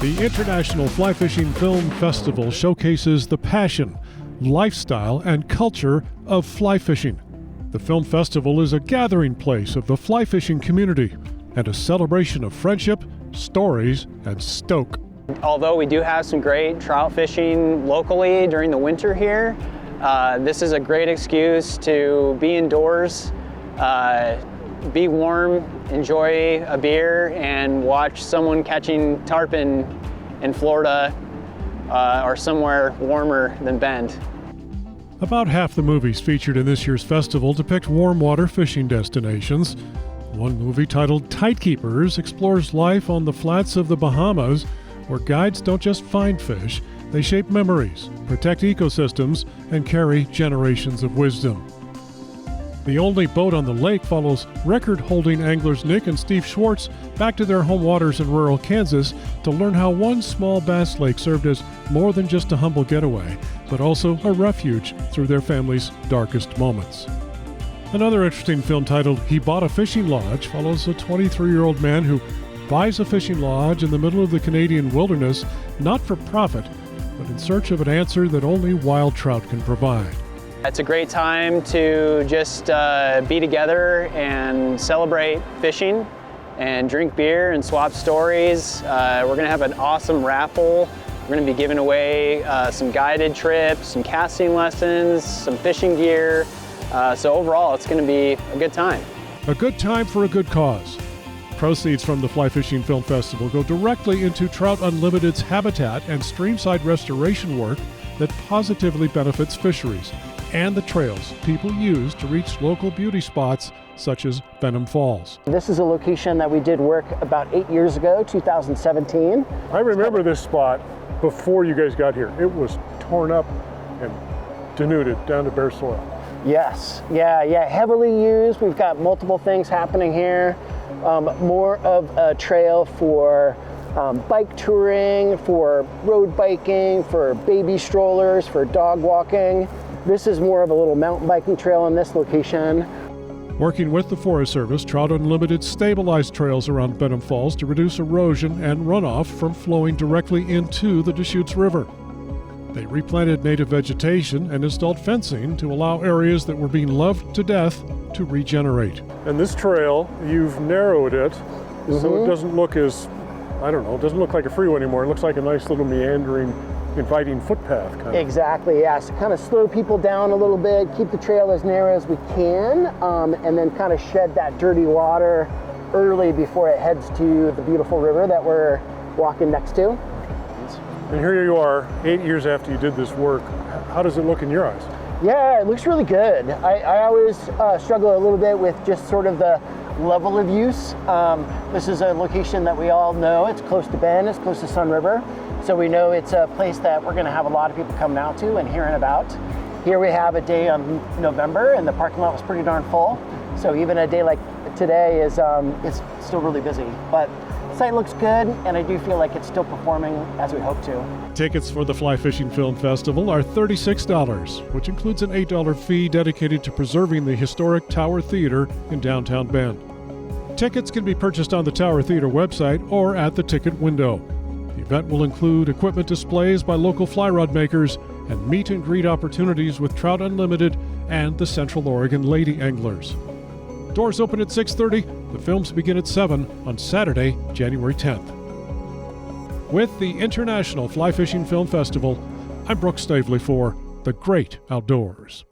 The International Fly Fishing Film Festival showcases the passion, lifestyle, and culture of fly fishing. The film festival is a gathering place of the fly fishing community and a celebration of friendship, stories, and stoke. Although we do have some great trout fishing locally during the winter here, this is a great excuse to be indoors, be warm, enjoy a beer, and watch someone catching tarpon in Florida or somewhere warmer than Bend. About half the movies featured in this year's festival depict warm water fishing destinations. One movie titled Tidekeepers explores life on the flats of the Bahamas, where guides don't just find fish, they shape memories, protect ecosystems, and carry generations of wisdom. The Only Boat on the Lake follows record-holding anglers Nick and Steve Schwartz back to their home waters in rural Kansas to learn how one small bass lake served as more than just a humble getaway, but also a refuge through their family's darkest moments. Another interesting film titled He Bought a Fishing Lodge follows a 23-year-old man who buys a fishing lodge in the middle of the Canadian wilderness, not for profit, but in search of an answer that only wild trout can provide. It's a great time to just be together and celebrate fishing and drink beer and swap stories. We're going to have an awesome raffle. We're going to be giving away some guided trips, some casting lessons, some fishing gear. So overall, it's going to be a good time. A good time for a good cause. Proceeds from the Fly Fishing Film Festival go directly into Trout Unlimited's habitat and streamside restoration work that positively benefits fisheries and the trails people use to reach local beauty spots such as Benham Falls. This is a location that we did work about 8 years ago, 2017. I remember this spot before you guys got here. It was torn up and denuded down to bare soil. Yes, yeah, heavily used. We've got multiple things happening here. More of a trail for bike touring, for road biking, for baby strollers, for dog walking. This is more of a little mountain biking trail in this location. Working with the Forest Service, Trout Unlimited stabilized trails around Benham Falls to reduce erosion and runoff from flowing directly into the Deschutes River. They replanted native vegetation and installed fencing to allow areas that were being loved to death to regenerate. And this trail, you've narrowed it so it doesn't look as, it doesn't look like a freeway anymore. It looks like a nice little meandering, inviting footpath kind of. Exactly, yes. Kind of slow people down a little bit, keep the trail as narrow as we can, and then kind of shed that dirty water early before it heads to the beautiful river that we're walking next to. And here you are, 8 years after you did this work. How does it look in your eyes? Yeah, it looks really good. I always struggle a little bit with just sort of the level of use. This is a location that we all know. It's close to Bend, it's close to Sun River. So we know it's a place that we're gonna have a lot of people coming out to and hearing about. Here we have a day on November and the parking lot was pretty darn full. So even a day like today is it's still really busy. But the site looks good, and I do feel like it's still performing as we hope to. Tickets for the Fly Fishing Film Festival are $36, which includes an $8 fee dedicated to preserving the historic Tower Theater in downtown Bend. Tickets can be purchased on the Tower Theater website or at the ticket window. The event will include equipment displays by local fly rod makers and meet and greet opportunities with Trout Unlimited and the Central Oregon Lady Anglers. Doors open at 6:30. The films begin at 7 on Saturday, January 10th. With the International Fly Fishing Film Festival, I'm Brooke Stavely for The Great Outdoors.